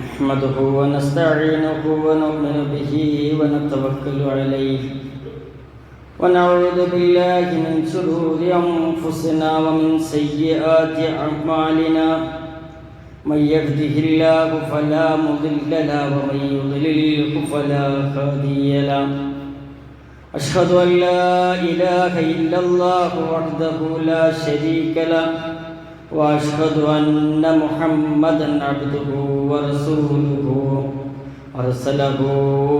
نحمده ونستعينه ونؤمن به ونتوكل عليه ونعوذ بالله من شرور أنفسنا ومن سيئات أعمالنا من يهده الله فلا مضل له ومن يضلله فلا هادي له أشهد أن لا إله إلا الله وحده لا شريك له وأشهد أن محمدًا عبده ورسوله أرسله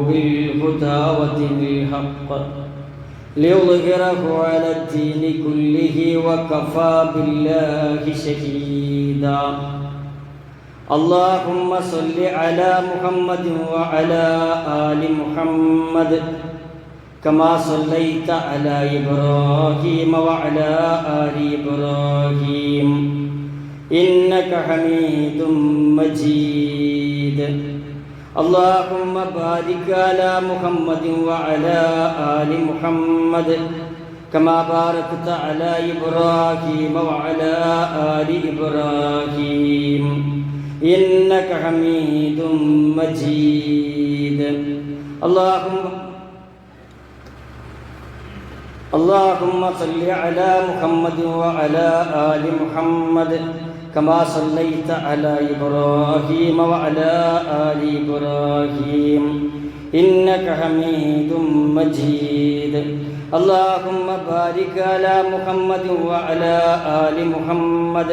بالهدى ودين الحق ليظهره على الدين كله وكفى بالله شهيدا اللهم صل على محمد وعلى آل محمد كما صليت على إبراهيم وعلى آل إبراهيم إنك حميد مجيد اللهم بارك على محمد وعلى آل محمد كما باركت على إبراهيم وعلى آل إبراهيم إنك حميد مجيد اللهم صل على محمد وعلى آل محمد كما صليت على إبراهيم وعلى آل إبراهيم إنك حميد مجيد اللهم بارك على محمد وعلى آل محمد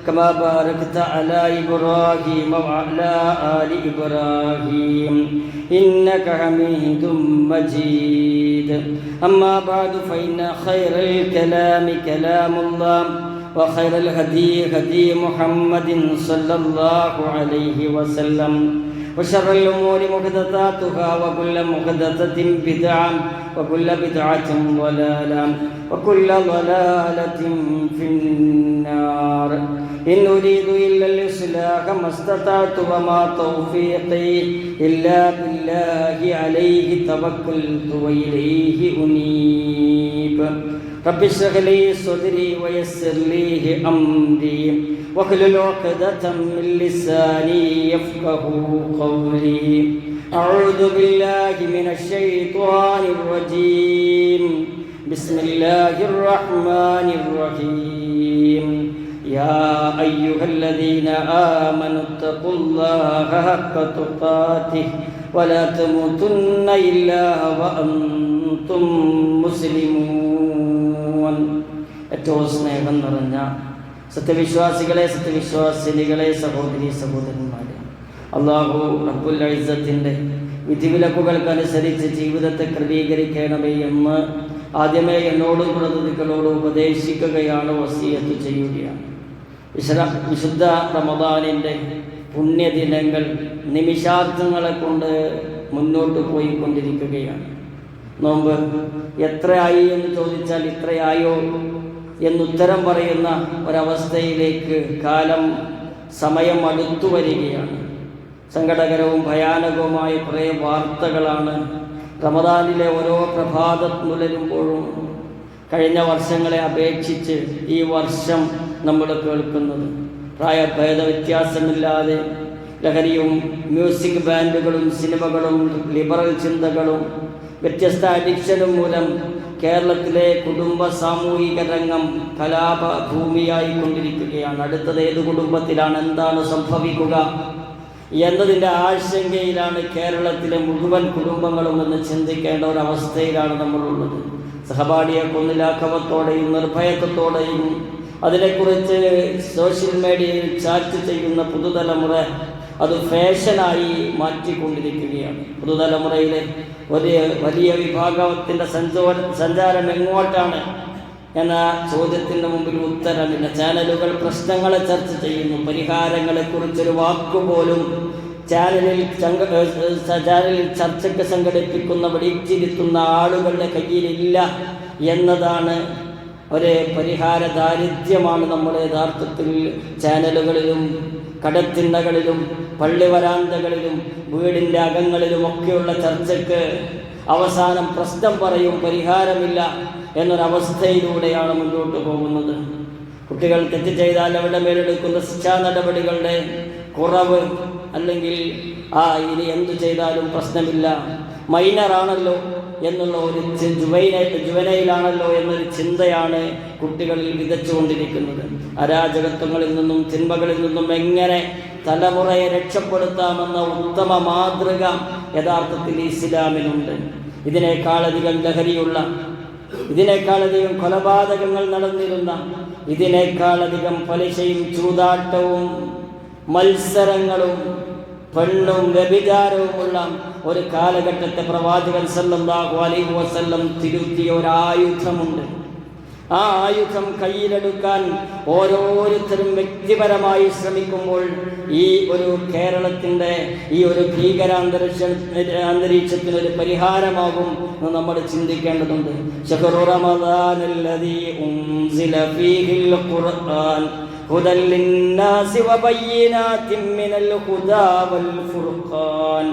كما باركت على إبراهيم وعلى آل إبراهيم إنك حميد مجيد أما بعد فإن خير الكلام كلام الله وخير الهدي هدي محمد صلى الله عليه وسلم وشر الأمور محدثاتها وكل محدثة بدعة وكل بدعة ضلالة وكل ضلالة في النار إن أريد إلا الإصلاح ما استطعت وما توفيقي إلا بالله عليه توكلت وإليه أنيب رب اشرح لي صدري ويسر لي أمري واحلل عقدة من لساني يفقهوا قولي أعوذ بالله من الشيطان الرجيم بسم الله الرحمن الرحيم يا أيها الذين آمنوا اتقوا الله حق تقاته ولا تموتن إلا وأنتم مسلمون ഏറ്റവും സ്നേഹം നിറഞ്ഞ സത്യവിശ്വാസികളെ സത്യവിശ്വാസിനികളെ സഹോദരി സഹോദരന്മാരെ, അല്ലാഹു റബ്ബുൽ ഇസ്സത്തിന്റെ വിധിവിലക്കുകൾക്കനുസരിച്ച് ജീവിതത്തെ ക്രമീകരിക്കണമേ എന്ന് ആദ്യമേ എന്നോടും പ്രതിനിധികളോട് ഉപദേശിക്കുകയാണ്, വസിയത്ത് ചെയ്യുകയാണ്. വിശുദ്ധ റമദാനിൻ്റെ പുണ്യദിനങ്ങൾ നിമിഷാർത്ഥങ്ങളെ കൊണ്ട് മുന്നോട്ട് പോയിക്കൊണ്ടിരിക്കുകയാണ്. നോമ്പ് എത്രയായി എന്ന് ചോദിച്ചാൽ ഇത്രയായോ എന്നുത്തരം പറയുന്ന ഒരവസ്ഥയിലേക്ക് സമയം അടുത്തു വരികയാണ്. സങ്കടകരവും ഭയാനകവുമായ കുറേ വാർത്തകളാണ് റമദാനിലെ ഓരോ പ്രഭാതമുലരുമ്പോഴും കഴിഞ്ഞ വർഷങ്ങളെ അപേക്ഷിച്ച് ഈ വർഷം നമ്മൾ കേൾക്കുന്നത്. പ്രായഭേദ വ്യത്യാസമില്ലാതെ ലഹരിയും മ്യൂസിക് ബാൻഡുകളും സിനിമകളും ലിബറൽ ചിന്തകളും വ്യത്യസ്ത അഡിക്ഷനും മൂലം കേരളത്തിലെ കുടുംബ സാമൂഹിക രംഗം കലാപഭൂമിയായി കൊണ്ടിരിക്കുകയാണ്. അടുത്തത് ഏത് കുടുംബത്തിലാണ്, എന്താണ് സംഭവിക്കുക എന്നതിൻ്റെ ആശങ്കയിലാണ് കേരളത്തിലെ മുഴുവൻ കുടുംബങ്ങളും എന്ന് ചിന്തിക്കേണ്ട ഒരവസ്ഥയിലാണ് നമ്മളുള്ളത്. സഹപാഠിയെ കൊന്നിലാഘവത്തോടെയും നിർഭയത്വത്തോടെയും അതിനെക്കുറിച്ച് സോഷ്യൽ മീഡിയയിൽ ചാറ്റ് ചെയ്യുന്ന പുതുതലമുറ അത് ഫാഷനായി മാറ്റിക്കൊണ്ടിരിക്കുകയാണ്. പുതുതലമുറയിലെ വലിയ വിഭാഗത്തിൻ്റെ സഞ്ചാരം എങ്ങോട്ടാണ് എന്ന ചോദ്യത്തിൻ്റെ മുമ്പിൽ ഉത്തരമില്ല. ചാനലുകൾ പ്രശ്നങ്ങളെ ചർച്ച ചെയ്യുന്നു, പരിഹാരങ്ങളെക്കുറിച്ചൊരു വാക്കുപോലും ചാനലിൽ ചർച്ചയ്ക്ക് സംഘടിപ്പിക്കുന്ന വിളിച്ചിരുത്തുന്ന ആളുകളുടെ കയ്യിലില്ല എന്നതാണ് ഒരു പരിഹാര ദാരിദ്ര്യമാണ് നമ്മുടെ യഥാർത്ഥത്തിൽ ചാനലുകളിലും കടത്തിണ്ണകളിലും പള്ളി വരാന്തകളിലും വീടിൻ്റെ അകങ്ങളിലുമൊക്കെയുള്ള ചർച്ചയ്ക്ക് അവസാനം പ്രശ്നം പറയും, പരിഹാരമില്ല എന്നൊരവസ്ഥയിലൂടെയാണ് മുന്നോട്ട് പോകുന്നത്. കുട്ടികൾ തെറ്റ് ചെയ്താൽ അവരുടെ മേലെടുക്കുന്ന ശിക്ഷാ നടപടികളുടെ കുറവ്, അല്ലെങ്കിൽ ഇനി എന്തു ചെയ്താലും പ്രശ്നമില്ല, മൈനറാണല്ലോ എന്നുള്ള ഒരു ജുവനയിലാണല്ലോ എന്നൊരു ചിന്തയാണ് കുട്ടികളിൽ വിതച്ചുകൊണ്ടിരിക്കുന്നത്. അരാജകത്വങ്ങളിൽ നിന്നും തിന്മകളിൽ നിന്നും എങ്ങനെ തലമുറയെ രക്ഷപ്പെടുത്താമെന്ന ഉത്തമ മാതൃക യഥാർത്ഥത്തിൽ ഇസ്ലാമിനുണ്ട്. ഇതിനേക്കാളധികം ലഹരിയുള്ള, ഇതിനേക്കാളധികം കൊലപാതകങ്ങൾ നടന്നിരുന്ന, ഇതിനേക്കാളധികം പലിശയും ചൂതാട്ടവും മത്സരങ്ങളും പെണ്ണും വ്യഭിചാരവുമുള്ള ഒരു കാലഘട്ടത്തെ പ്രവാചകൻ സല്ലല്ലാഹു അലൈഹി വസല്ലം തിരുത്തിയ ഒരു ആയുധമുണ്ട്. ആ ആയുധം കയ്യിലെടുക്കാൻ ഓരോരുത്തരും വ്യക്തിപരമായി ശ്രമിക്കുമ്പോൾ ഈ ഒരു കേരളത്തിൻ്റെ ഈ ഒരു അന്തരീക്ഷത്തിനൊരു പരിഹാരമാകും എന്ന് നമ്മൾ ചിന്തിക്കേണ്ടതുണ്ട്. ശഹ്റു റമദാനല്ലദീ ഉൻസില ഫീഹിൽ ഖുർആൻ ഹുദൽ ലിന്നാസി വബയ്യിനാതിൻ മിനൽ ഹുദാ വൽ ഫുർഖാൻ.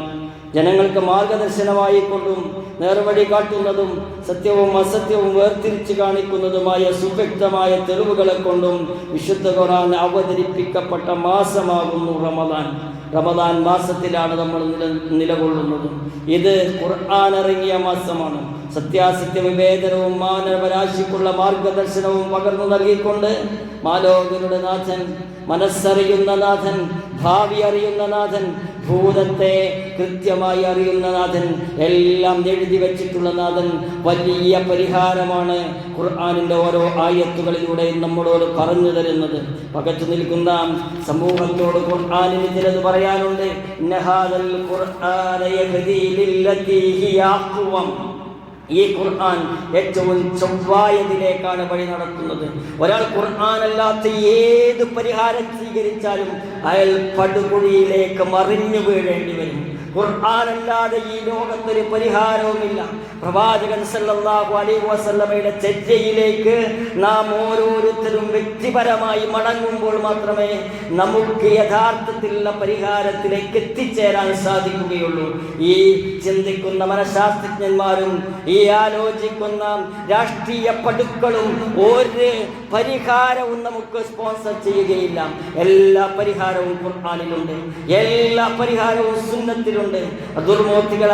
ജനങ്ങൾക്ക് മാർഗദർശനമായിക്കൊണ്ടും നേർവഴി കാട്ടുന്നതും സത്യവും അസത്യവും വേർതിരിച്ച് കാണിക്കുന്നതുമായ സുവ്യക്തമായ തെളിവുകളെ കൊണ്ടും വിശുദ്ധ ഖുർആൻ അവതരിപ്പിക്കപ്പെട്ട മാസമാകുന്നു റമദാൻ. റമദാൻ മാസത്തിലാണ് നമ്മൾ നിലകൊള്ളുന്നത്. ഇത് ഖുർആൻ ഇറങ്ങിയ മാസമാണ്. സത്യാസത്യ വിവേചനവും മാനവരാശിക്കുള്ള മാർഗദർശനവും പകർന്നു നൽകിക്കൊണ്ട് മാലോകരുടെ നാഥൻ, മനസ്സറിയുന്ന നാഥൻ, ഭാവി അറിയുന്ന നാഥൻ, ഭൂതത്തെ കൃത്യമായി അറിയുന്ന നാഥൻ, എല്ലാം എഴുതി വച്ചിട്ടുള്ള നാഥൻ വലിയ പരിഹാരമാണ് ഖുർആനിൻ്റെ ഓരോ ആയത്തുകളിലൂടെ നമ്മളോട് പറഞ്ഞു തരുന്നത്. പകച്ചു നിൽക്കുന്ന സമൂഹത്തോട് ഖുർആനിന് ചിലത് പറയാനുണ്ട്. ഇന്നഹാദൽ ഖുർആന യഹ്ദീ ലില്ലതീ ഹിയ അഖ്വം. ഈ ഖുർആൻ ഏറ്റവും ചൊവ്വായതിലേക്കാണ് വഴി നടത്തുന്നത്. ഒരാൾ ഖുർആൻ അല്ലാത്ത ഏത് പരിഹാരം സ്വീകരിച്ചാലും അയാൾ പടുകുഴിയിലേക്ക് മറിഞ്ഞു വീഴേണ്ടി വരും. ഖുർആൻ അല്ലാതെ ഈ ലോകത്തൊരു പരിഹാരവുമില്ല. പ്രവാചകൻ സല്ലല്ലാഹു അലൈഹി വസല്ലമയുടെ ചര്യയിലേക്ക് നാം ഓരോരുത്തരും വ്യക്തിപരമായി മടങ്ങുമ്പോൾ മാത്രമേ നമുക്ക് യഥാർത്ഥത്തിലുള്ള പരിഹാരത്തിലേക്ക് എത്തിച്ചേരാൻ സാധിക്കുകയുള്ളൂ. ഈ ചിന്തിക്കുന്ന മനഃശാസ്ത്രജ്ഞന്മാരും ഈ ആലോചിക്കുന്ന രാഷ്ട്രീയ പടുക്കളും ഒരു പരിഹാരവും നമുക്ക് സ്പോൺസർ ചെയ്യുകയില്ല. എല്ലാ പരിഹാരവും ഖുർആനിലുണ്ട്, എല്ലാ പരിഹാരവും സുന്നത്തിലുണ്ട്. ദുർമൂർത്തികൾ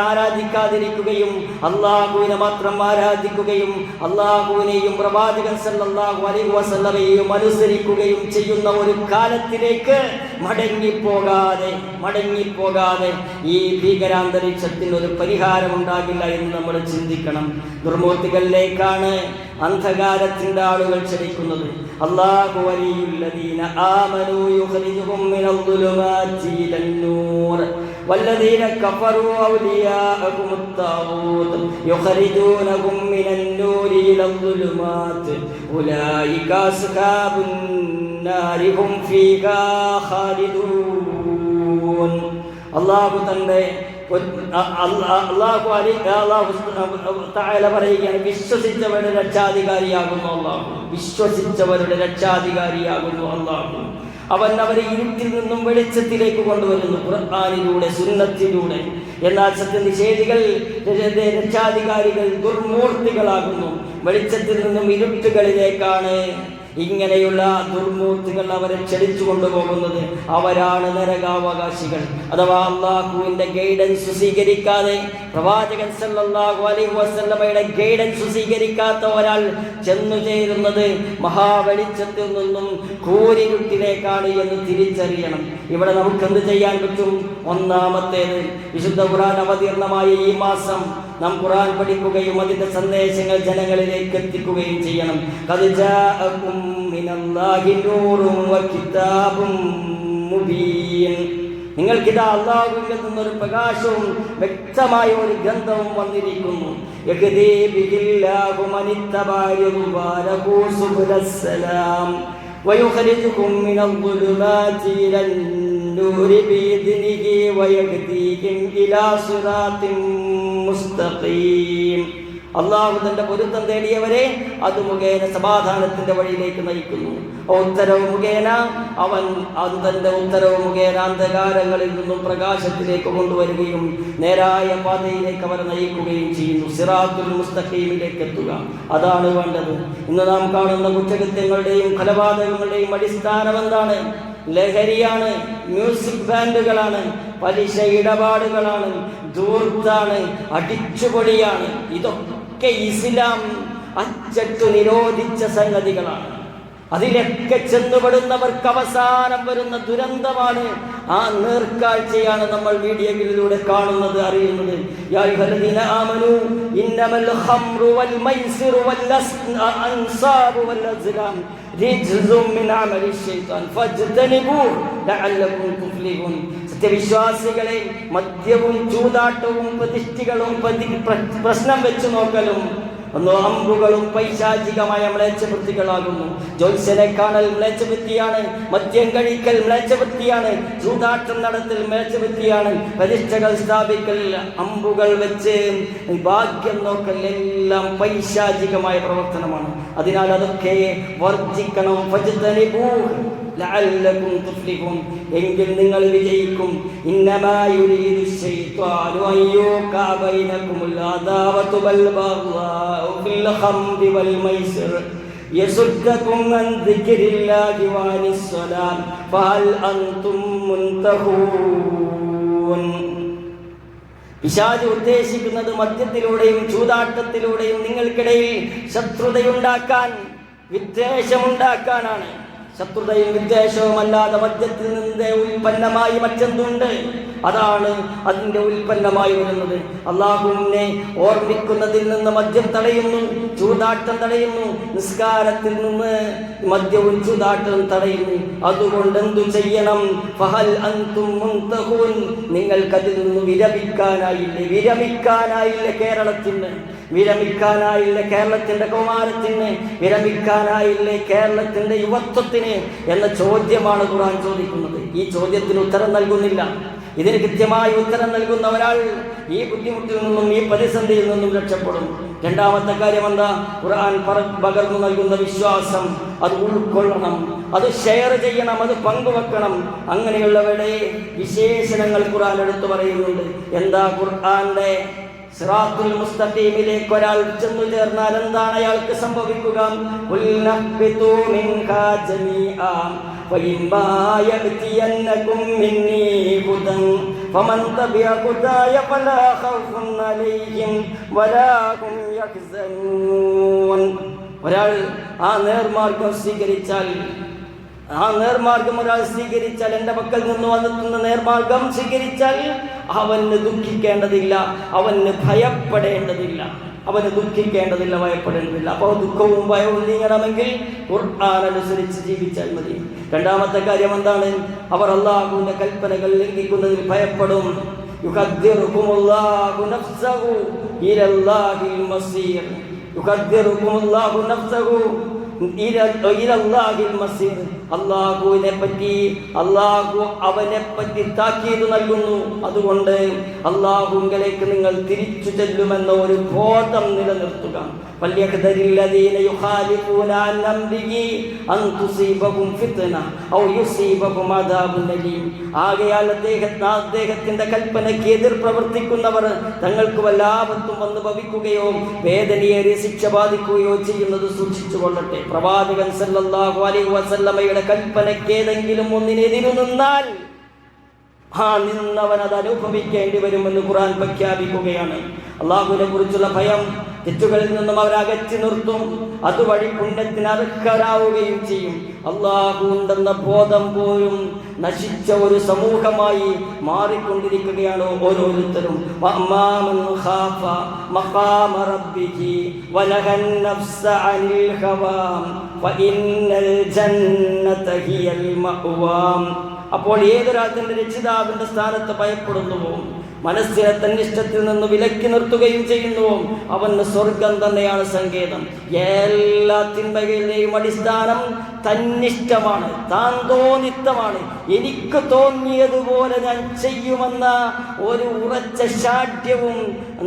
ആരാധിക്കാതിരിക്കുകയും അള്ളാഹുവിനെ മാത്രം ആരാധിക്കുകയും അള്ളാഹുവിനെയും പ്രവാചകൻ സല്ലല്ലാഹു അലൈഹി വസല്ലമയെയും അനുസരിക്കുകയും ചെയ്യുന്ന ഒരു കാലത്തിലേക്ക് മടങ്ങിപ്പോകാതെ ഈ ഭീകരാന്തരീക്ഷത്തിന് ഒരു പരിഹാരമുണ്ടാകില്ല എന്ന് നമ്മൾ ചിന്തിക്കണം. ദുർമൂർത്തികളിലേക്കാണ് അന്ധകാരത്തിന്റെ ആളുകൾ ക്ഷണിക്കുന്നത്. അല്ലാഹു വലിയുല്ലദീന ആമനൂ യുഖ്രിജുഹും മിനൽ ദുലുമാതി ഇലൻ നൂർ വല്ലദീന കഫറൂ ഔലിയാഅഹുമുത് താഗൂത്ത് യുഖ്രിജൂനഹും മിനൻ നൂരി ഇലൽ ദുലുമാതി ഉലൈക അസ്ഹാബുൻ നാരി ഹും ഫീഹാ ഖാലിദൂൻ. അല്ലാഹു തന്റെ പറയുകയാണ്, വിശ്വസിച്ചവരുടെ രക്ഷാധികാരിയാകുന്നു അല്ലാഹു. വിശ്വസിച്ചവരുടെ രക്ഷാധികാരിയാകുന്നു അല്ലാഹു. അവൻ അവരെ ഇരുട്ടിൽ നിന്നും വെളിച്ചത്തിലേക്ക് കൊണ്ടുവരുന്നു ഖുർആനിലൂടെ, സുന്നത്തിലൂടെ. എന്നാൽ സത്യനിഷേധികൾ, രക്ഷാധികാരികൾ ദുർമൂർത്തികളാകുന്നു. വെളിച്ചത്തിൽ നിന്നും ഇരുട്ടുകളിലേക്കാണ് ഇങ്ങനെയുള്ള ദുർമൂർത്തികൾ അവരെ ക്ഷണിച്ചു കൊണ്ടുപോകുന്നത്. അവരാണ് നരകാവകാശികൾ. അഥവാ അള്ളാഹുവിന്റെ ഗൈഡൻസ് സ്വീകരിക്കാതെ, പ്രവാചകൻ സല്ലല്ലാഹു അലൈഹി വസല്ലമയുടെ ഗൈഡൻസ് സ്വീകരിക്കാത്ത ഒരാൾ ചെന്നു ചേരുന്നത് മഹാവെളിച്ചത്തിൽ നിന്നും കൂരിരുട്ടിലേക്കാണ് എന്ന് തിരിച്ചറിയണം. ഇവിടെ നമുക്ക് എന്ത് ചെയ്യാൻ പറ്റും? ഒന്നാമത്തേത്, വിശുദ്ധ ഖുർആൻ അവതീർണമായ ഈ മാസം നാം ഖുർആൻ പഠിക്കുകയും അതിന്റെ സന്ദേശങ്ങൾ ജനങ്ങളിലേക്ക് എത്തിക്കുകയും ചെയ്യണം. ഖദ് ജാഅകും മിനല്ലാഹി നൂറുൻ വകിതാബും മുബീൻ. നിങ്ങൾക്കിതാ അല്ലാഹുവിൽ നിന്നൊരു പ്രകാശവും വ്യക്തമായ ഒരു ഗ്രന്ഥവും വന്നിരിക്കുന്നു. യഹ്ദീ ബിഹില്ലാഹു മനിത്തബഅ സുബുലസ്സലാം വയുഖ്രിജുകും മിനൽ ദുലുമാതി ഇലൻ നൂരി ബിഇദ്നിഹി വയഹ്ദീഹിം ഇലാ സിറാത്തിൻ മുസ്തഖീം. അള്ളാഹു തന്റെ പൊരുത്തം തേടിയവരെ അത് മുഖേന സമാധാനത്തിന്റെ വഴിയിലേക്ക് നയിക്കുന്നു. ഉത്തരവ് മുഖേന അത് തന്റെ ഉത്തരവ് മുഖേന അന്ധകാരങ്ങളിൽ നിന്നും പ്രകാശത്തിലേക്ക് കൊണ്ടുവരികയും നേരായ പാതയിലേക്ക് അവരെ നയിക്കുകയും ചെയ്യുന്നു. സിറാത്തുൽ മുസ്തഖീമിലേക്ക് എത്തുക, അതാണ് വേണ്ടത്. ഇന്ന് നാം കാണുന്ന കുറ്റകൃത്യങ്ങളുടെയും കൊലപാതകങ്ങളുടെയും അടിസ്ഥാനം എന്താണ്? ലഹരിയാണ്, മ്യൂസിക് ബാൻഡുകളാണ്, പലിശ ഇടപാടുകളാണ്, ധൂർത്താണ്, അടിച്ചുപൊടിയാണ്. ഇതൊക്കെ ഇസ്ലാം അച്ചട്ടു നിരോധിച്ച സംഗതികളാണ്. അതിലൊക്കെ ചെന്നുപെടുന്നവർക്ക് അവസാനം വരുന്ന ദുരന്തമാണ്, ആ നേർക്കാഴ്ചയാണ് നമ്മൾ വീഡിയോകളിലൂടെ കാണുന്നത്, അറിയുന്നത്. യാ അയ്യുഹല്ലദീന ആമനൂ ഇന്നമൽ ഖംറു വൽ മൈസിറു വൽ അൻസാബു വൽ അസ്ലാം റിജ്സും മിൻ അമലി ശൈത്താൻ ഫജ്തനിബൂഹു ലഅല്ലകും തുഫ്ലിഹൂൻ. സത്യവിശ്വാസികളെ, മദ്യവും ചൂതാട്ടവും പ്രതിഷ്ഠികളും പ്രശ്നം വെച്ചു നോക്കലും അമ്പുകളും പൈശാചികമായ മ്ലേച്ഛവൃത്തികളാകുന്നു. ജ്യോത്സ്യനെ കാണൽ മ്ലേച്ഛവൃത്തിയാണ്, മദ്യം കഴിക്കൽ മ്ലേച്ഛവൃത്തിയാണ്, ചൂതാട്ടം നടത്തൽ മ്ലേച്ഛവൃത്തിയാണ്, പ്രതിഷ്ഠകൾ സ്ഥാപിക്കൽ, അമ്പുകൾ വെച്ച് ഭാഗ്യം നോക്കൽ എല്ലാം പൈശാചികമായ പ്രവർത്തനമാണ്. അതിനാൽ അതൊക്കെ വർജിക്കണം. ലഅല്ലകും തുഫ്ലിഹൂൻ, എങ്കിൽ നിങ്ങൾ വിജയിക്കും. ഇന്നമാ യുരീദു ശൈത്വാനു അൻ യൂഖഅ ബൈനകുമുൽ അദാവതു വൽ ബഗ്ളാഉ ഫിൽ ഖംറി വൽ മൈസിർ യസുദ്ദകും അൻ ദിക്രില്ലാഹി വഅനിസ് സ്വലാം ഫഹൽ അൻതും മുൻതഹൂൻ. പിശാച് ഉദ്ദേശിക്കുന്നത് മദ്യത്തിലൂടെയും ചൂതാട്ടത്തിലൂടെയും നിങ്ങൾക്കിടയിൽ ശത്രുതയുണ്ടാക്കാൻ, വിദ്വേഷമുണ്ടാക്കാനാണ്. ശത്രുതയും വിദ്വേഷവും അല്ലാതെ മദ്യത്തിൽ നിന്ന് ഉൽപ്പന്നമായി മറ്റെന്തുണ്ട്? അതാണ് അതിൻ്റെ ഉൽപ്പന്നമായി വരുന്നത്. അള്ളാഹുവിനെ ഓർമ്മിക്കുന്നതിൽ നിന്ന് മദ്യം തടയുന്നു, ചൂതാട്ടം തടയുന്നു, നിസ്കാരത്തിൽ നിന്ന് മദ്യവും ചൂതാട്ടവും തടയുന്നു. അതുകൊണ്ട് എന്തു ചെയ്യണം? ഫഹൽ അൻതും മുൻതഹൂൻ, നിങ്ങൾക്കതിൽ നിന്ന് വിരമിക്കാനായില്ലേ കേരളത്തിന്റെ കൗമാരത്തിന്, വിരമിക്കാനായില്ലേ കേരളത്തിന്റെ യുവത്വത്തിന് എന്ന ചോദ്യമാണ് ഖുർആൻ ചോദിക്കുന്നത്. ഈ ചോദ്യത്തിന് ഉത്തരം നൽകുന്നില്ല. ഇതിന് കൃത്യമായ ഉത്തരം നൽകുന്ന ഒരാൾ ഈ ബുദ്ധിമുട്ടിൽ നിന്നും ഈ പ്രതിസന്ധിയിൽ നിന്നും രക്ഷപ്പെടും. രണ്ടാമത്തെ കാര്യം എന്താ? ഖുർആൻ പകർന്നു നൽകുന്ന വിശ്വാസം, അത് ഉൾക്കൊള്ളണം, അത് ഷെയർ ചെയ്യണം, അത് പങ്കുവെക്കണം. അങ്ങനെയുള്ളവരുടെ വിശേഷണങ്ങൾ ഖുർആൻ എടുത്തു പറയുന്നുണ്ട്. എന്താ ഖുർആന്റെ സിറാത്തുൽ മുസ്തഖീമിലേക്ക് ഒരാൾ ചെന്നു ചേർന്നാൽ എന്താണ് അയാൾക്ക് സംഭവിക്കുക? ഖുൽനഖ്ബിതു മിൻഹാ ജമീആ ഫഇമ്മാ യഅതിയന്നകും മിന്നീ ഹുദൻ ഫമൻ തബിഅ ഹുദായ ഫലാ ഖൗഫുൻ അലൈഹിം വലാ ഹും യഹ്സനൂൻ. ഒരാൾ ആ നേർമാർഗം സ്വീകരിച്ചാൽ, എൻ്റെ പക്കൽ നിന്ന് വന്നെത്തുന്ന നേർമാർഗം സ്വീകരിച്ചാൽ അവന് ദുഃഖിക്കേണ്ടതില്ല, അവന് ഭയപ്പെടേണ്ടതില്ല, ഭയപ്പെടേണ്ടതില്ല. അപ്പോൾ ദുഃഖവും ഭയവും നീങ്ങണമെങ്കിൽ ഖുർആൻ അനുസരിച്ച് ജീവിച്ചാൽ മതി. രണ്ടാമത്തെ കാര്യം എന്താണ്? അവർ അല്ലാഹുവിന്റെ കൽപ്പനകൾ ലംഘിക്കുന്നതിൽ ഭയപ്പെടും. യുഖദ്ദിറുകുമുല്ലാഹു നഫ്സഹു ഇലല്ലാഹിൽ മസീർ. യുഖദ്ദിറുകുമുല്ലാഹു നഫ്സഹു ഇലല്ലാഹിൽ മസീർ. അള്ളാഹു അവനെ പറ്റി താക്കീത് നൽകുന്നു. അതുകൊണ്ട് അള്ളാഹുവിലേക്ക് നിങ്ങൾ തിരിച്ചു ചെല്ലുമെന്ന ഒരു ബോധം നിലനിർത്തുക. ഫല്യഹ്ദരില്ലദീന യുഖാലിഫൂന അൻ അംരിഹി അൻ തുസീബഹും ഫിത്ന ഔ യുസീബഹും അദാബുൻ അലീം. ആകയാൽ അദ്ദേഹത്തിന്റെ കൽപ്പനയ്ക്ക് എതിർ പ്രവർത്തിക്കുന്നവർ തങ്ങൾക്ക് വല്ല ആപത്തും വന്ന് ഭവിക്കുകയോ വേദനയേറിയ ശിക്ഷ ബാധിക്കുകയോ ചെയ്യുന്നത് സൂക്ഷിച്ചു കൊള്ളട്ടെ. പ്രവാചകൻ സല്ലല്ലാഹു അലൈഹി വസല്ലമയുടെ കൽപ്പനയ്ക്ക് ഏതെങ്കിലും ഒന്നിനെതിരു നിന്നാൽ നിന്നവൻ അത് അനുഭവിക്കേണ്ടി വരുമെന്ന് ഖുർആൻ പ്രഖ്യാപിക്കുകയാണ്. അള്ളാഹുവിനെ കുറിച്ചുള്ള ഭയം തെറ്റുകളിൽ നിന്നും അവരകറ്റി നിർത്തും. അതുവഴി പുണ്യത്തിന് അർഹരാവുകയും ചെയ്യും. അള്ളാഹു ഉണ്ടെന്ന ബോധം പോലും നശിച്ച ഒരു സമൂഹമായി മാറിക്കൊണ്ടിരിക്കുകയാണ് ഓരോരുത്തരും. അപ്പോൾ ഏതൊരാൾ തന്റെ രക്ഷിതാവിന്റെ സ്ഥാനത്ത് ഭയപ്പെടുന്നുവോ, മനസ്സിനെ തന്നിഷ്ടത്തിൽ നിന്ന് വിലക്കി നിർത്തുകയും ചെയ്യുന്നുവോ അവന് സ്വർഗം തന്നെയാണ് സങ്കേതം. എല്ലാ തിന്മകളുടെയും അടിസ്ഥാനം തന്നിഷ്ടമാണ്, താൻ തോന്നിത്തമാണ്. എനിക്ക് തോന്നിയതുപോലെ ഞാൻ ചെയ്യുമെന്ന ഒരു ഉറച്ച ശാഠ്യവും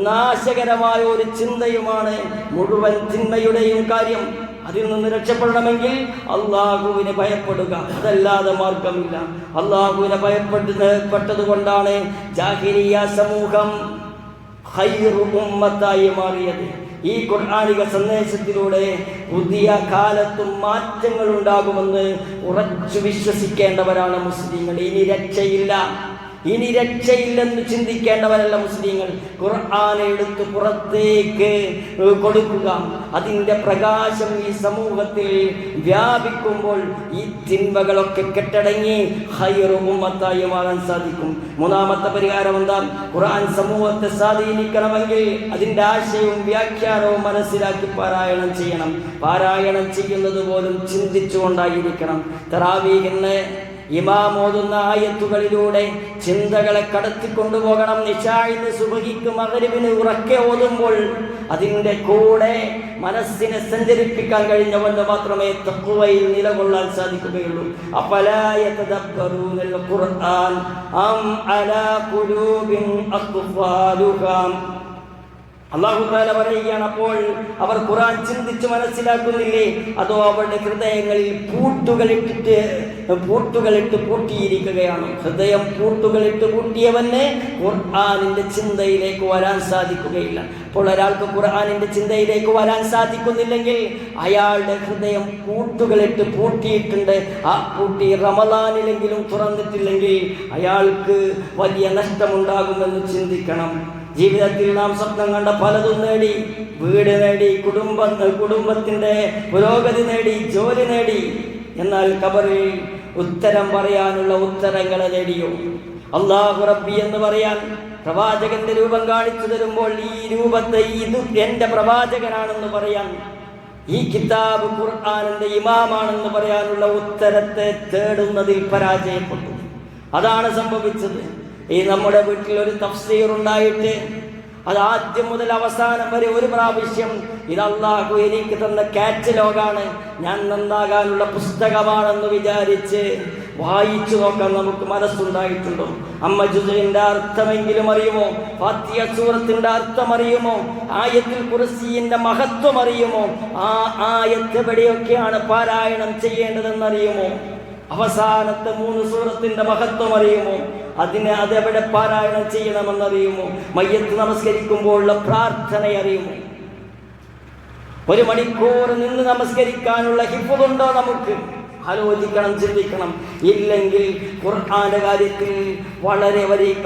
നാശകരമായ ഒരു ചിന്തയുമാണ് മുഴുവൻ തിന്മയുടെയും കാര്യം. അതിൽ നിന്ന് രക്ഷപ്പെടണമെങ്കിൽ അള്ളാഹുവിനെ ഭയപ്പെടുക, അതല്ലാതെ മാർഗമില്ല. അള്ളാഹുവിനെ ഭയപ്പെട്ടത് കൊണ്ടാണ് ജാഹിലിയ്യ സമൂഹം ഖൈറു ഉമ്മത്തായി മാറിയത്. ഈ ഖുർആനിക സന്ദേശത്തിലൂടെ പുതിയ കാലത്തും മാറ്റങ്ങൾ ഉണ്ടാകുമെന്ന് ഉറച്ചു വിശ്വസിക്കേണ്ടവരാണ് മുസ്ലിങ്ങൾ. ഇനി രക്ഷയില്ലെന്ന് ചിന്തിക്കേണ്ടവരല്ല മുസ്ലിങ്ങൾ. ഖുർആനെ എടുത്ത് പുറത്തേക്ക് കൊടുക്കുക. അതിൻ്റെ പ്രകാശം ഈ സമൂഹത്തിൽ വ്യാപിക്കുമ്പോൾ ഈ തിന്മകളൊക്കെ കെട്ടടങ്ങി ഖൈറു ഉമ്മത്തായി മാറാൻ സാധിക്കും. മൂന്നാമത്തെ പരിഹാരം എന്താ? ഖുർആൻ സമൂഹത്തെ സ്വാധീനിക്കണമെങ്കിൽ അതിൻ്റെ ആശയവും വ്യാഖ്യാനവും മനസ്സിലാക്കി പാരായണം ചെയ്യണം. പാരായണം ചെയ്യുന്നത് പോലും ചിന്തിച്ചുകൊണ്ടായിരിക്കണം. തറാവീഹിന് ഇമാം ഓതുന്ന ആയത്തുകളിലൂടെ ചിന്തകളെ കടത്തിക്കൊണ്ടുപോകണം. നിശാഇന് സുബ്ഹിക്ക് മഗ്രിബിന് ഉറക്കെ ഓതുമ്പോൾ അതിൻ്റെ കൂടെ മനസ്സിനെ സഞ്ചരിപ്പിക്കാൻ കഴിഞ്ഞവന് മാത്രമേ തഖ്വയിൽ നിലകൊള്ളാൻ സാധിക്കുകയുള്ളൂ. അഫലാ യതദബ്ബറൂനൽ ഖുർആൻ അം അലാ ഖുലൂബിൻ അഖ്ഫാലുഹാ. അല്ലാഹു തആല പറയുകയാണ്, അപ്പോൾ അവർ ഖുർആൻ ചിന്തിച്ച് മനസ്സിലാക്കുന്നില്ലേ, അതോ അവരുടെ ഹൃദയങ്ങളിൽ പൂട്ടുകളിട്ട് പൂട്ടിയിരിക്കുകയാണ്. ഹൃദയം പൂട്ടുകളിട്ട് പൂട്ടിയവന് ഖുർആനിന്റെ ചിന്തയിലേക്ക് വരാൻ സാധിക്കുകയില്ല. അപ്പോൾ ഒരാൾക്ക് ഖുർആനിന്റെ ചിന്തയിലേക്ക് വരാൻ സാധിക്കുന്നില്ലെങ്കിൽ അയാളുടെ ഹൃദയം പൂട്ടുകളിട്ട് പൂട്ടിയിട്ടുണ്ട്. ആ പൂട്ടി റമളാനിലെങ്കിലും തുറന്നിട്ടില്ലെങ്കിൽ അയാൾക്ക് വലിയ നഷ്ടമുണ്ടാകുമെന്ന് ചിന്തിക്കണം. ജീവിതത്തിൽ നാം സ്വപ്നം കണ്ട പലതും നേടി, വീട് നേടി, കുടുംബത്തിന്റെ പുരോഗതി നേടി, ജോലി നേടി. എന്നാൽ ഖബറിൽ ഉത്തരം പറയാനുള്ള ഉത്തരങ്ങളെ നേടിയോ? അല്ലാഹു റബ്ബി എന്ന് പറയാൻ പ്രവാചകന്റെ രൂപം കാണിച്ചു തരുമ്പോൾ ഈ രൂപത്തെ ഇത് എന്റെ പ്രവാചകനാണെന്ന് പറയാൻ, ഈ കിതാബ് ഖുർആനിന്റെ ഇമാമാണെന്ന് പറയാനുള്ള ഉത്തരത്തെ തേടുന്നതിൽ പരാജയപ്പെട്ടു. അതാണ് സംഭവിച്ചത്. ഈ നമ്മുടെ വീട്ടിൽ ഒരു തഫ്സീർ ഉണ്ടായിട്ട് അത് ആദ്യം മുതൽ അവസാനം വരെ ഒരു പ്രാവശ്യം ഇത് അല്ലാഹു എനിക്ക് തന്ന കാറ്റലോഗാണ്, ഞാൻ നന്നാകാനുള്ള പുസ്തകമാണെന്ന് വിചാരിച്ച് വായിച്ചു നോക്കാൻ നമുക്ക് മനസ്സുണ്ടായിട്ടുണ്ടോ? അമ്മ ജുസിന്റെ അർത്ഥമെങ്കിലും അറിയുമോ? ഫാത്തിഹ സൂറത്തിന്റെ അർത്ഥം അറിയുമോ? ആയത്തുൽ കുർസിയുടെ മഹത്വം അറിയുമോ? ആ ആയത്ത് എവിടെയൊക്കെയാണ് പാരായണം ചെയ്യേണ്ടതെന്നറിയുമോ? അവസാനത്തെ 3 സൂറത്തിന്റെ മഹത്വം അറിയുമോ? അതെവിടെ പാരായണം ചെയ്യണമെന്നറിയുമോ? മയ്യത്ത് നമസ്കരിക്കുമ്പോഴുള്ള പ്രാർത്ഥന അറിയുമോ? 1 മണിക്കൂർ നിന്ന് നമസ്കരിക്കാനുള്ള ഹിഫ്ളുണ്ടോ നമുക്ക്? ആലോചിക്കണം, ചിന്തിക്കണം. ഇല്ലെങ്കിൽ ഖുർആന്റെ കാര്യത്തിൽ വളരെ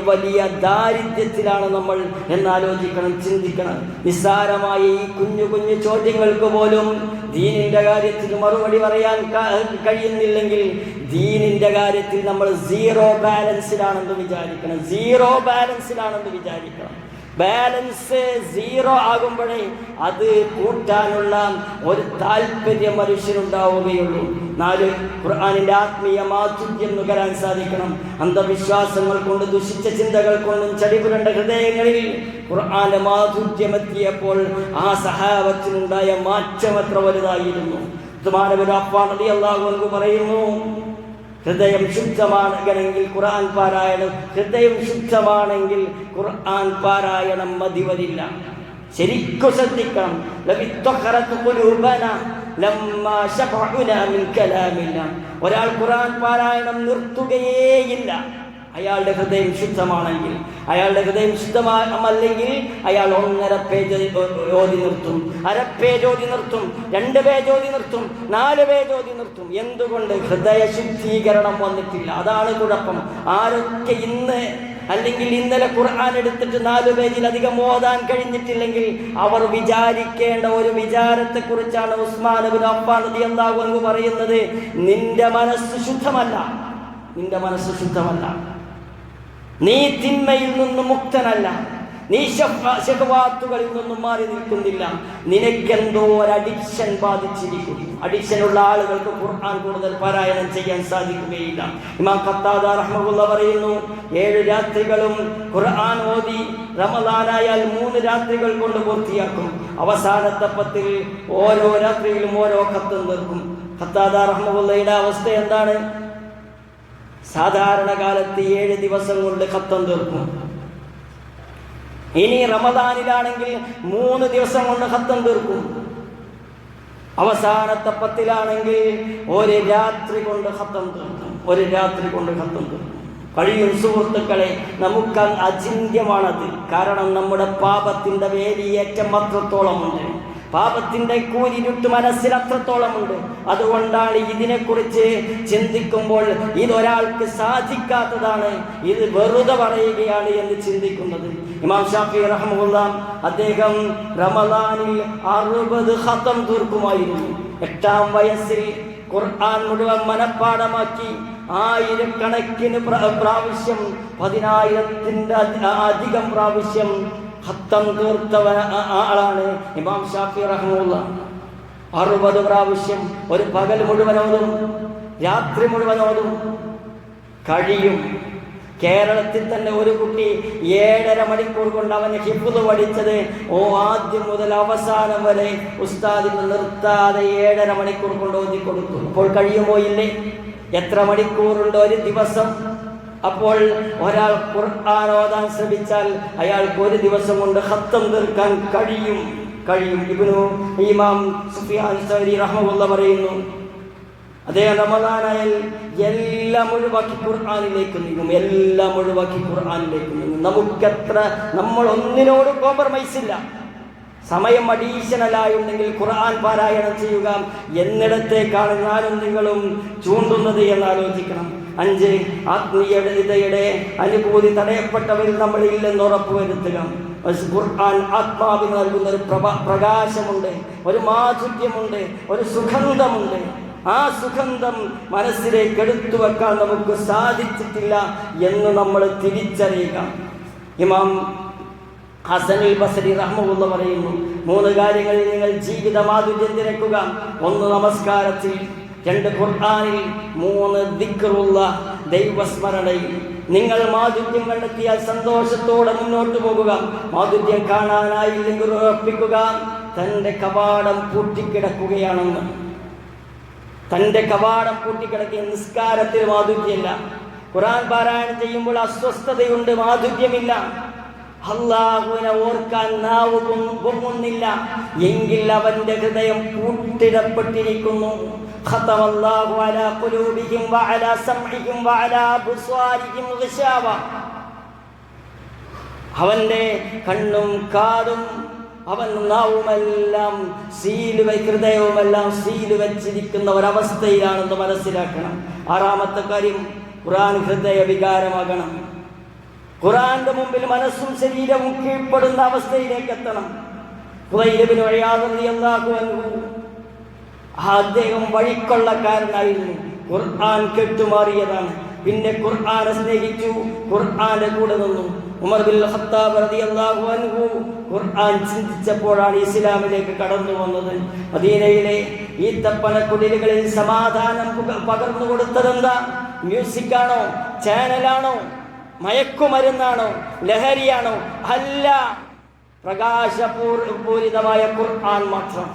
വലിയ ദാരിദ്ര്യത്തിലാണ് നമ്മൾ എന്നാലോചിക്കണം, ചിന്തിക്കണം. നിസ്സാരമായ ഈ കുഞ്ഞു കുഞ്ഞു ചോദ്യങ്ങൾക്ക് പോലും ദീനിന്റെ കാര്യത്തിൽ മറുപടി പറയാൻ കഴിയുന്നില്ലെങ്കിൽ ദീനിന്റെ കാര്യത്തിൽ നമ്മൾ സീറോ ബാലൻസിലാണെന്ന് വിചാരിക്കണം. ബാലൻസ് സീറോ ആകുമ്പോഴേ അത് കൂട്ടാനുള്ള ഒരു താല്പര്യം മനുഷ്യനുണ്ടാവുകയുള്ളൂ. 4 ഖുർആനിന്റെ ആത്മീയ മാധുര്യം നുകരാൻ സാധിക്കണം. അന്ധവിശ്വാസങ്ങൾ കൊണ്ട്, ദുഷിച്ച ചിന്തകൾ കൊണ്ടും ചടിപുരണ്ട ഹൃദയങ്ങളിൽ ഖുർആന്റെ മാധുര്യം എത്തിയപ്പോൾ ആ സഹാബത്തിനുണ്ടായ മാറ്റം എത്ര വലുതായിരുന്നു. ഉസ്മാൻ ഇബ്നു അഫ്ഫാൻ റളിയല്ലാഹു അൻഹു പറയുന്നു, ഹൃദയം ശുദ്ധമാണെങ്കിൽ ഖുർആൻ പാരായണം, ഹൃദയം ശുദ്ധമാണെങ്കിൽ ഖുർആൻ പാരായണം മതി വരില്ല. ശരിക്കും ശ്രദ്ധിക്കണം. ഒരാൾ ഖുർആൻ പാരായണം നിർത്തുകയേയില്ല അയാളുടെ ഹൃദയം ശുദ്ധമാണെങ്കിൽ. അയാളുടെ ഹൃദയം ശുദ്ധമല്ലെങ്കിൽ അയാൾ 1.5 പേജ് ഓതി നിർത്തും, 1/2 പേജ് ഓതി നിർത്തും, 2 പേജ് ഓതി നിർത്തും, 4 പേജ് ഓതി നിർത്തും. എന്തുകൊണ്ട്? ഹൃദയ ശുദ്ധീകരണം വന്നിട്ടില്ല. അതാണ് കുഴപ്പം. ആരൊക്കെ ഇന്നലെ ഖുർആൻ എടുത്തിട്ട് 4 പേജിലധികം ഓതാൻ കഴിഞ്ഞിട്ടില്ലെങ്കിൽ അവർ വിചാരിക്കേണ്ട ഒരു വിചാരത്തെ കുറിച്ചാണ് ഉസ്മാൻ ഇബ്നു അഫ്ഫാൻ റളിയല്ലാഹു അൻഹു പറയുന്നത്. നിന്റെ മനസ്സ് ശുദ്ധമല്ല, നീ തിന്മയിൽ നിന്ന് മുക്തനല്ല, നീ ശഹ്വാത്തുകളിൽ നിന്നും മാറി നിൽക്കുന്നില്ല. നിനക്കെന്തോ ഒരു അഡിക്ഷൻ ബാധിച്ചിരിക്കുന്നു. അഡിക്ഷനുള്ള ആളുകൾക്ക് ഖുർആൻ കൂടുതൽ പാരായണം ചെയ്യാൻ സാധിക്കുകയില്ല. ഇമാം ഖത്താദ റഹ്മത്തുള്ളാഹി പറയുന്നു, 7 രാത്രികളും ഖുർആൻ ഓതി റമദാനായാൽ 3 രാത്രികൾ കൊണ്ട് പൂർത്തിയാക്കും. അവസാനത്തെ 10 ഓരോ രാത്രിയിലും ഓരോ ഖത്തം തീർക്കും. ഖത്താദ റഹ്മത്തുള്ളാഹിയുടെ അവസ്ഥ എന്താണ്? സാധാരണ കാലത്ത് 7 ദിവസം കൊണ്ട് ഖത്തം തീർക്കും. ഇനി റമദാനിലാണെങ്കിൽ 3 ദിവസം കൊണ്ട് ഖത്തം തീർക്കും. അവസാനത്തെ 10 ഒരു രാത്രി കൊണ്ട് ഖത്തം തീർക്കും. ഒരു രാത്രി കൊണ്ട് ഖത്തം തീർക്കും. കഴിയും സുഹൃത്തുക്കളെ, നമുക്ക് അചിന്യമാണത്. കാരണം നമ്മുടെ പാപത്തിന്റെ വേലിയേറ്റം അത്രത്തോളമുണ്ട്. പാപത്തിന്റെ കൂരിരുട്ട് മനസ്സിൽ അത്രത്തോളമുണ്ട്. അതുകൊണ്ടാണ് ഇതിനെക്കുറിച്ച് ചിന്തിക്കുമ്പോൾ ഇതൊരാൾക്ക് സാധിക്കാത്തതാണ്, ഇത് വെറുതെ പറയുകയാണ് എന്ന് ചിന്തിക്കുന്നത്. ഇമാം ഷാഫി റഹ്മത്തുള്ളാഹി അദ്ദേഹം റമദാനിൽ 60 ഖത്തം തീർക്കുമായിരുന്നു. 8ാം വയസ്സിൽ ഖുർആൻ മുഴുവൻ മനഃപ്പാഠമാക്കി ആയിരക്കണക്കിന് പ്രാവശ്യം, 10,000-ന്റെ അധികം പ്രാവശ്യം ഖത്തം തീർത്ത ആളാണ് ഇമാം ഷാഫി റഹ്മത്തുള്ളാഹി. 60 പ്രാവശ്യം ഒരു പകൽ മുഴുവനോതും, രാത്രി മുഴുവനോതും കഴിയും. കേരളത്തിൽ തന്നെ ഒരു കുട്ടി 7.5 മണിക്കൂർ കൊണ്ട് അവന് ഹിഫ്ള് പഠിച്ചത് ആദ്യം മുതൽ അവസാനം വരെ ഉസ്താദിന് നിർത്താതെ 7.5 മണിക്കൂർ കൊണ്ട് ഓതി കൊടുത്തു. അപ്പോൾ കഴിയുമോ? ഇല്ലേ? എത്ര മണിക്കൂറുണ്ട് ഒരു ദിവസം? അപ്പോൾ ഒരാൾ ഖുർആൻ ഓതാൻ ശ്രമിച്ചാൽ അയാൾക്ക് ഒരു ദിവസം കൊണ്ട് ഖത്തം തീർക്കാൻ കഴിയും. ഇമാം സുഫിയാൻ സൗരി റഹ്മത്തുള്ളാഹി പറയുന്നു, അദ്ദേഹം റമദാനായാൽ എല്ലാം ഒഴിവാക്കി ഖുർആനിലേക്ക് നീങ്ങും. നമ്മൾ ഒന്നിനോട് കോംപ്രമൈസ് ഇല്ല. സമയം അഡീഷണലായുണ്ടെങ്കിൽ ഖുർആൻ പാരായണം ചെയ്യുക എന്നിടത്തേക്കാണ് ഞാനും നിങ്ങളും ചൂണ്ടുന്നത് എന്ന് ആലോചിക്കണം. 5 ആത്മീയതയുടെ അനുഭൂതി തടയപ്പെട്ടവരിൽ നമ്മളില്ലെന്ന് ഉറപ്പുവരുത്തുക. ഖുർആൻ ആത്മാവിന് നൽകുന്ന ഒരു പ്രകാശമുണ്ട്, ഒരു മാധുര്യമുണ്ട്, ഒരു സുഗന്ധമുണ്ട്. ആ സുഗന്ധം മനസ്സിലേക്ക് എടുത്തു വെക്കാൻ നമുക്ക് സാധിച്ചിട്ടില്ല എന്ന് നമ്മൾ തിരിച്ചറിയുക. ഇമാം ഹസനുൽ ബസ്രി റഹ്മത്തുള്ളാഹി പറയുന്നു, 3 കാര്യങ്ങളിൽ നിങ്ങൾ ജീവിത മാധുര്യം തിരക്കുക. 1 നമസ്കാരത്തിൽ, 2 ഖുർആനിൽ, 3 ദിക്റുള്ള ദൈവസ്മരണയിൽ. നിങ്ങൾ മാധുര്യം കണ്ടെത്തിയാൽ സന്തോഷത്തോടെ മുന്നോട്ട് പോകുക. മാധുര്യം കാണാനായില്ലെങ്കിൽ ഉറപ്പിക്കുക തൻ്റെ കവാടം പൂട്ടിക്കിടക്കുകയാണെന്ന്. നിസ്കാരത്തിൽ മാധുര്യമില്ല. ഖുർആൻ പാരായണം ചെയ്യുമ്പോൾ അസ്വസ്ഥതയുണ്ട്, മാധുര്യമില്ല. അല്ലാഹുവിനെ ഓർക്കാൻ നാവ് പൊങ്ങുന്നില്ല എങ്കിൽ അവന്റെ ഹൃദയം പൂട്ടിടപ്പെട്ടിരിക്കുന്നു. ഖതമല്ലാഹു അലാ ഖുലൂബിഹിം വഅലാ സമഇഹിം വഅലാ അബ്സാരിഹിം ഗിശാവ. അവന്റെ കണ്ണും കാതും അവൻ നാവുമെല്ലാം ഹൃദയവുമെല്ലാം സീല് വെച്ചിരിക്കുന്ന ഒരവസ്ഥയിലാണെന്ന് മനസ്സിലാക്കണം. 6ാമത്തെ കാര്യം, ഖുർആൻ ഹൃദയ വികാരമാകണം. ഖുർആന്റെ മുമ്പിൽ മനസ്സും ശരീരവും കീഴ്പ്പെടുന്ന അവസ്ഥയിലേക്ക് എത്തണം. ഖുദൈൽ ഇബ്നു ഇയാദ് റളിയല്ലാഹു അൻഹു അദ്ദേഹം വഴിക്കൊള്ളക്കാരനായിരുന്നു. ഖുർആൻ കെട്ടുമാറിയതാണ്. പിന്നെ ഖുർആനെ സ്നേഹിച്ചു, ഖുർആന്റെ കൂടെ നിന്നു. ഉമർ ബിൻ ഖത്താബ് റളിയല്ലാഹു അൻഹു ഖുർആൻ ചിന്തിച്ചപ്പോഴാണ് ഇസ്ലാമിലേക്ക് കടന്നു വന്നത്. മദീനയിലെ ഈ തപ്പനക്കുടിലുകളിൽ സമാധാനം പകർന്നു കൊടുത്തതെന്താ? മ്യൂസിക്കാണോ? ചാനലാണോ? മയക്കുമരുന്നാണോ? ലഹരിയാണോ? അല്ല, പ്രകാശപൂരിതമായ ഖുർആൻ മാത്രം.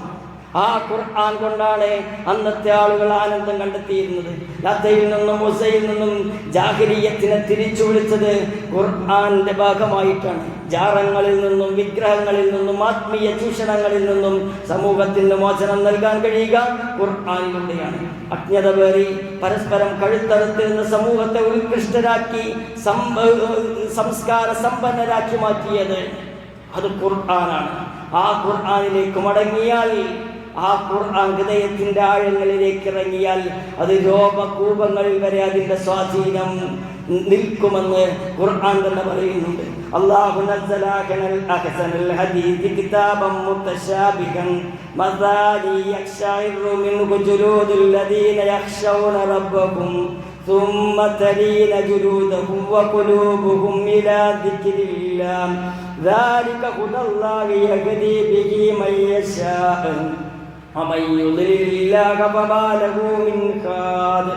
ആ ഖുർആൻ കൊണ്ടാണ് അന്നത്തെ ആളുകൾ ആനന്ദം കണ്ടെത്തിയിരുന്നത്. ലത്തയിൽ നിന്നും ഉസയിൽ നിന്നും ജാഹിലിയ്യത്തിനെ തിരിച്ചു വിളിച്ചത് ഖുർആന്റെ ഭാഗമായിട്ടാണ്. ജാറങ്ങളിൽ നിന്നും വിഗ്രഹങ്ങളിൽ നിന്നും ആത്മീയ ചൂഷണങ്ങളിൽ നിന്നും സമൂഹത്തിന് മോചനം നൽകാൻ കഴിയുക ഖുർആനിലൂടെയാണ്. അജ്ഞത പേറി പരസ്പരം കഴുത്തറുത്തിരുന്ന സമൂഹത്തെ ഉത്കൃഷ്ടരാക്കി സംസ്കാര സമ്പന്നരാക്കി മാറ്റിയത് അത് ഖുർആനാണ്. ആ ഖുർആനിലേക്ക് മടങ്ങിയാൽ, ആ ഖുർആൻ ഹൃദയത്തിന്റെ ആഴങ്ങളിലേക്ക് ഇറങ്ങിയാൽ അത് രോഗകൂപങ്ങളിൽ വരെ അതിന്റെ സ്വാധീനം നിൽക്കുമെന്ന് ഖുർആൻ തന്നെ പറയുന്നുണ്ട്. അല്ലാഹു നസ്സല അഹ്സനൽ ഹദീസ് കിതാബൻ മുതശാബിഹൻ മസാലി യഖ്ശഇറു മിൻഹു ജുലൂദുൽ ലദീന യഖ്ശൗന റബ്ബഹും ثم تلين جلودهم وقلوبهم إلى ذكر الله ذلك هدى الله يهدي به من يشاء ومن يضلل الله فما له من هاد.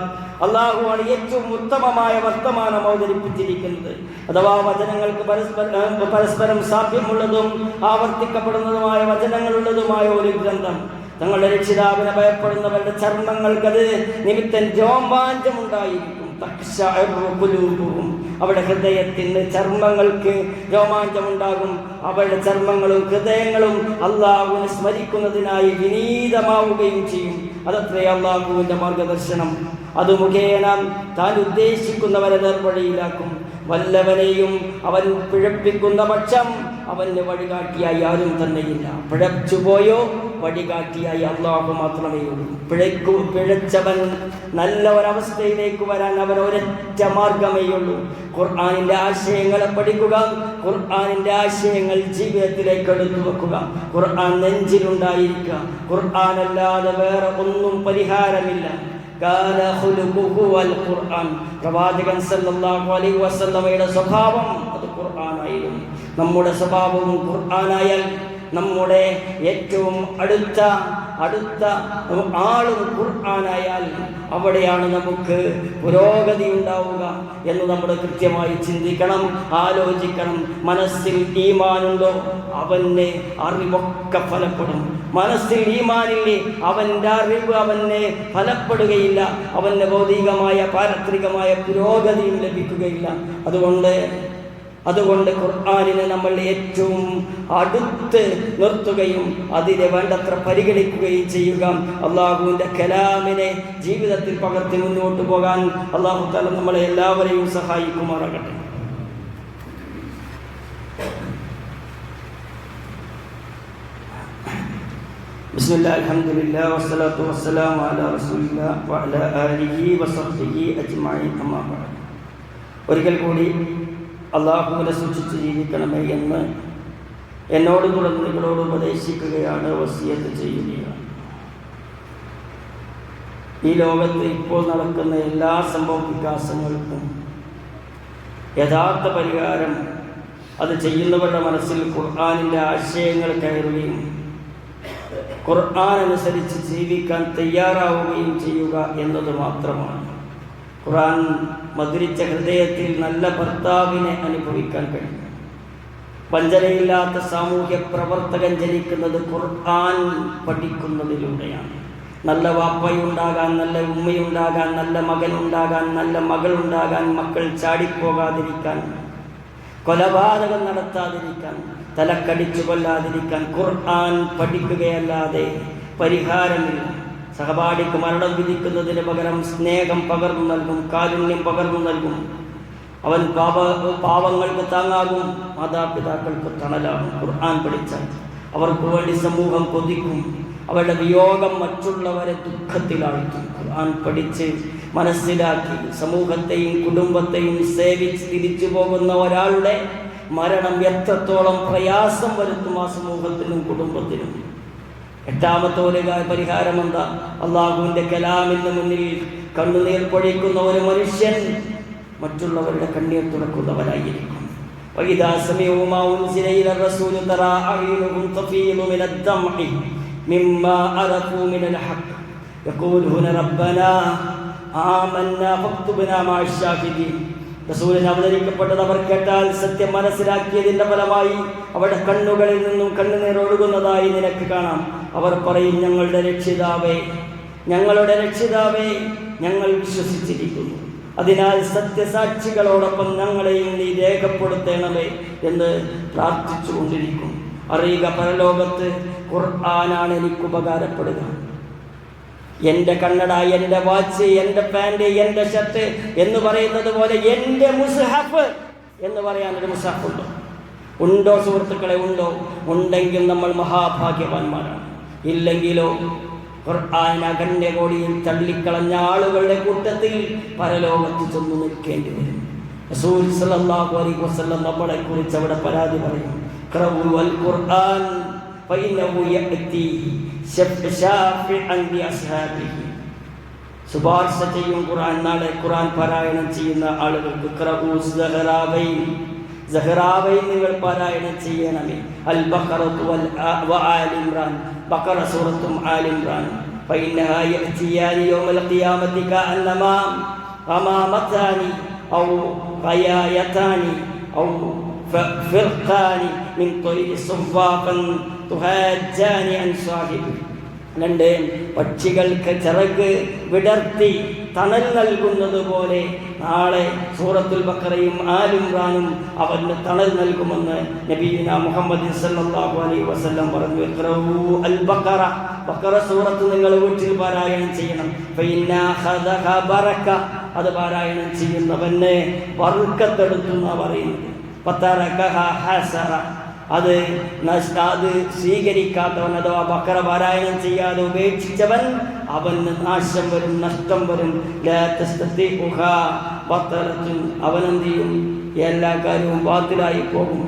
അള്ളാഹുവാണ് ഏറ്റവും ഉത്തമമായ വർത്തമാനം അവതരിപ്പിച്ചിരിക്കുന്നത്. അഥവാ വചനങ്ങൾക്ക് പരസ്പരം സാധ്യമുള്ളതും ആവർത്തിക്കപ്പെടുന്നതുമായ വചനങ്ങളുള്ളതുമായ ഒരു ഗ്രന്ഥം. തങ്ങളുടെ രക്ഷിതാവിനെ ഭയപ്പെടുന്നവരുടെ ചർമ്മങ്ങൾക്കത് നിമിത്തം രോമാഞ്ചമുണ്ടായിരിക്കും. അവരുടെ ഹൃദയത്തിന് ചർമ്മങ്ങൾക്ക് രോമാഞ്ചമുണ്ടാകും. അവരുടെ ചർമ്മങ്ങളും ഹൃദയങ്ങളും അള്ളാഹുവിനെ സ്മരിക്കുന്നതിനായി വിനീതമാവുകയും ചെയ്യും. അതത്രേ അള്ളാഹുവിന്റെ മാർഗദർശനം. അത് മുഖേന താൻ ഉദ്ദേശിക്കുന്നവരെ നേർവഴിയിലാക്കും. വല്ലവനെയും അവൻ പിഴപ്പിക്കുന്ന പക്ഷം അവന് വഴികാട്ടിയായി ആരും തന്നെയില്ല. പിഴച്ചുപോയോ വഴികാട്ടിയായി അള്ളാഹു മാത്രമേ ഉള്ളൂ. പിഴച്ചവൻ നല്ല ഒരവസ്ഥയിലേക്ക് വരാൻ അവൻ ഒരൊറ്റ മാർഗമേ ഉള്ളൂ. ഖുർആനിന്റെ ആശയങ്ങളെ പഠിക്കുക, ഖുർആനിന്റെ ആശയങ്ങൾ ജീവിതത്തിലേക്ക് എടുത്തു വെക്കുക, ഖുർആൻ നെഞ്ചിലുണ്ടായിരിക്കുക. ഖുർആൻ അല്ലാതെ വേറെ ഒന്നും പരിഹാരമില്ല. പ്രവാചകൻ സല്ലല്ലാഹു അലൈഹി വസല്ലമയുടെ സ്വഭാവം അത് ഖുർആനായിരുന്നു. നമ്മുടെ സ്വഭാവവും ഖുർആനായാൽ, നമ്മുടെ ഏറ്റവും അടുത്ത ആളും ഖുർആനായാൽ അവിടെയാണ് നമുക്ക് പുരോഗതി ഉണ്ടാവുക എന്ന് നമ്മൾ കൃത്യമായി ചിന്തിക്കണം, ആലോചിക്കണം. മനസ്സിൽ ഈമാനുണ്ടോ അവന് അറിവൊക്കെ ഫലപ്പെടും. മനസ്സിൽ ഈമാനില്ലേ അവൻ്റെ അറിവ് അവന് ഫലപ്പെടുകയില്ല. അവന് ഭൗതികമായ പാരത്രികമായ പുരോഗതിയും ലഭിക്കുകയില്ല. അതുകൊണ്ട് ഖുർആനിനെ നമ്മൾ ഏറ്റവും അടുത്ത് നിർത്തുകയും അതിനെ വേണ്ടത്ര പരിഗണിക്കുകയും ചെയ്യുക. അള്ളാഹുവിൻ്റെ കലാമിനെ ജീവിതത്തിൽ പകർത്തി മുന്നോട്ട് പോകാൻ അള്ളാഹു തആല നമ്മളെ എല്ലാവരെയും സഹായിക്കുമാറാകട്ടെ. ബിസ്മില്ലാഹിർ അൽഹംദുലില്ലാഹി വസ്സലാത്തു വസ്സലാമു അലാ റസൂലില്ലാഹി വഅലാ ആലിഹി വസഹ്ബിഹി അജ്മഈൻ. അമ്മാ ബഅദ്. ഒരിക്കൽ കൂടി അള്ളാഹുവിനെ സൂക്ഷിച്ച് ജീവിക്കണമേ എന്ന് എന്നോട് തുടർന്ന് നിങ്ങളോട് ഉപദേശിക്കുകയാണ്, വസിയത്ത് ചെയ്യുകയാണ്. ഈ ലോകത്ത് ഇപ്പോൾ നടക്കുന്ന എല്ലാ സംഭവ വികാസങ്ങൾക്കും യഥാർത്ഥ പരിഹാരം അത് ചെയ്യുന്നവരുടെ മനസ്സിൽ ഖുർആനിൻ്റെ ആശയങ്ങൾ കയറുകയും ഖുർആൻ അനുസരിച്ച് ജീവിക്കാൻ തയ്യാറാവുകയും ചെയ്യുക എന്നത് മാത്രമാണ്. ഖുർആൻ മധുരിച്ച ഹൃദയത്തിൽ നല്ല ഭർത്താവിനെ അനുഭവിക്കാൻ കഴിയും. വഞ്ചനയില്ലാത്ത സാമൂഹ്യ പ്രവർത്തകൻ ജനിക്കുന്നത് ഖുർആൻ പഠിക്കുന്നതിലൂടെയാണ്. നല്ല വാപ്പയുണ്ടാകാൻ, നല്ല ഉമ്മയുണ്ടാകാൻ, നല്ല മകനുണ്ടാകാൻ, നല്ല മകളുണ്ടാകാൻ, മക്കൾ ചാടിപ്പോകാതിരിക്കാൻ, കൊലപാതകം നടത്താതിരിക്കാൻ, തലക്കടിച്ചു കൊല്ലാതിരിക്കാൻ ഖുർആൻ പഠിക്കുകയല്ലാതെ പരിഹാരമില്ല. സഹപാഠിക്ക് മരണം വിധിക്കുന്നതിന് പകരം സ്നേഹം പകർന്നു നൽകും, കാരുണ്യം പകർന്നു നൽകും. അവൻ പാവങ്ങൾക്ക് താങ്ങാകും, മാതാപിതാക്കൾക്ക് തണലാകും. ഖുർആൻ പഠിച്ചാൽ അവർക്ക് വേണ്ടി സമൂഹം കൊതിക്കും. അവരുടെ വിയോഗം മറ്റുള്ളവരെ ദുഃഖത്തിലാഴ്ത്തും. ഖുർആൻ പഠിച്ച് മനസ്സിലാക്കി സമൂഹത്തെയും കുടുംബത്തെയും സേവിച്ച് തിരിച്ചു പോകുന്ന ഒരാളുടെ മരണം എത്രത്തോളം പ്രയാസം വരുത്തും ആ സമൂഹത്തിനും കുടുംബത്തിനും. എട്ടാമത്തെ ഒരു പരിഹാരം എന്താ? അള്ളാഹുവിൻ്റെ കലാമിന് മുന്നിൽ കണ്ണുനീർ പൊഴിക്കുന്ന ഒരു മനുഷ്യൻ മറ്റുള്ളവരുടെ കണ്ണീർ തുറക്കുന്നവരായിരിക്കും. وإذا سمعوا ما أنزل إلى الرسول ترى أعينهم تفيض من الدمع مما عرفوا من الحق يقولون ربنا آمنا فاكتبنا مع الشاهدين. റസൂലിന് അവതരിക്കപ്പെട്ടത് അവർ കേട്ടാൽ സത്യം മനസ്സിലാക്കിയതിൻ്റെ ഫലമായി അവരുടെ കണ്ണുകളിൽ നിന്നും കണ്ണുനീർ ഒഴുകുന്നതായി നിനക്ക് കാണാം. അവർ പറയും, ഞങ്ങളുടെ രക്ഷിതാവേ ഞങ്ങൾ വിശ്വസിച്ചിരിക്കുന്നു, അതിനാൽ സത്യസാക്ഷികളോടൊപ്പം ഞങ്ങളെയും നീ രേഖപ്പെടുത്തണമേ എന്ന് പ്രാർത്ഥിച്ചുകൊണ്ടിരിക്കും. അറിയുക, പരലോകത്ത് ഖുർആനാണ് എനിക്ക് ഉപകാരപ്പെടുക. എൻ്റെ കണ്ണട, എൻ്റെ വാച്ച്, എൻ്റെ പാൻറ്, എൻ്റെ ഷർട്ട് എന്ന് പറയുന്നത് പോലെ എൻ്റെ മുസ്ഹഫ് എന്ന് പറയാനൊരു മുസ്ഹഫ് ഉണ്ടോ സുഹൃത്തുക്കളെ? ഉണ്ടോ? ഉണ്ടെങ്കിൽ നമ്മൾ മഹാഭാഗ്യവാന്മാരാണ്. ഇല്ലെങ്കിലോ ഖുർആൻ അകന്യകോടിയിൽ തള്ളിക്കളഞ്ഞ ആളുകളുടെ കൂട്ടത്തിൽ പരലോകത്ത് ചെന്ന് നിൽക്കേണ്ടി വരും. റസൂൽ സല്ലല്ലാഹു അലൈഹി വസല്ലം നമ്മളെ കുറിച്ച് അവിടെ പരാതി പറയും, ഖറഉൽ ഖുർആൻ ഫഇന്നഹു യഅതി ശാഫിഅൻ ലി അസ്ഹാബിഹി. ശുപാർശ ചെയ്യും ഖുർആൻ. നാളെ ഖുർആൻ പാരായണം ചെയ്യുന്ന ആളുകൾക്ക് സഹറാവൈൻ നിങ്ങൾ പാരായണം ചെയ്യണമേ. അൽ ബഖറത്തു ആൽ ഇംറാൻ, ബഖറ സൂറത്തും ആൽ ഇംറാനും. فإنها يأتيان يوم القيامة كأنما غمامتان أو غيايتان أو فرقان من طير صفافا تهاجان عن صاحبه. രണ്ട് പക്ഷികൾക്ക് ചിറക് വിടർത്തി തണൽ നൽകുന്നത് പോലെ നാളെ സൂറത്തുൽ ബഖറയും ആൽ ഇംറാനും അവന് തണൽ നൽകുമെന്ന് നബിയുനാ മുഹമ്മദ് സല്ലല്ലാഹു അലൈഹി വസല്ലം പറഞ്ഞു. ഇഖ്റഊ അൽ ബഖറ, ബഖറ സൂറത്ത് നിങ്ങൾ വീട്ടിൽ പാരായണം ചെയ്യണം. ഫഇന്നാ ഖദഹ ബറക, അത് പാരായണം ചെയ്യുന്നവന് ബർക്കത്തെടുത്തുന്ന പറയുന്നത്. ഫതറകഹ ഹസറ, അത് സ്വീകരിക്കാത്തവൻ അഥവാ ബഖറ പാരായണം ചെയ്യാതെ ഉപേക്ഷിച്ചവൻ അവന് നാശം വരും, നഷ്ടം വരും. അവനെന്ത് ചെയ്യും? എല്ലാ കാര്യവും ബാത്തിലായി പോകും.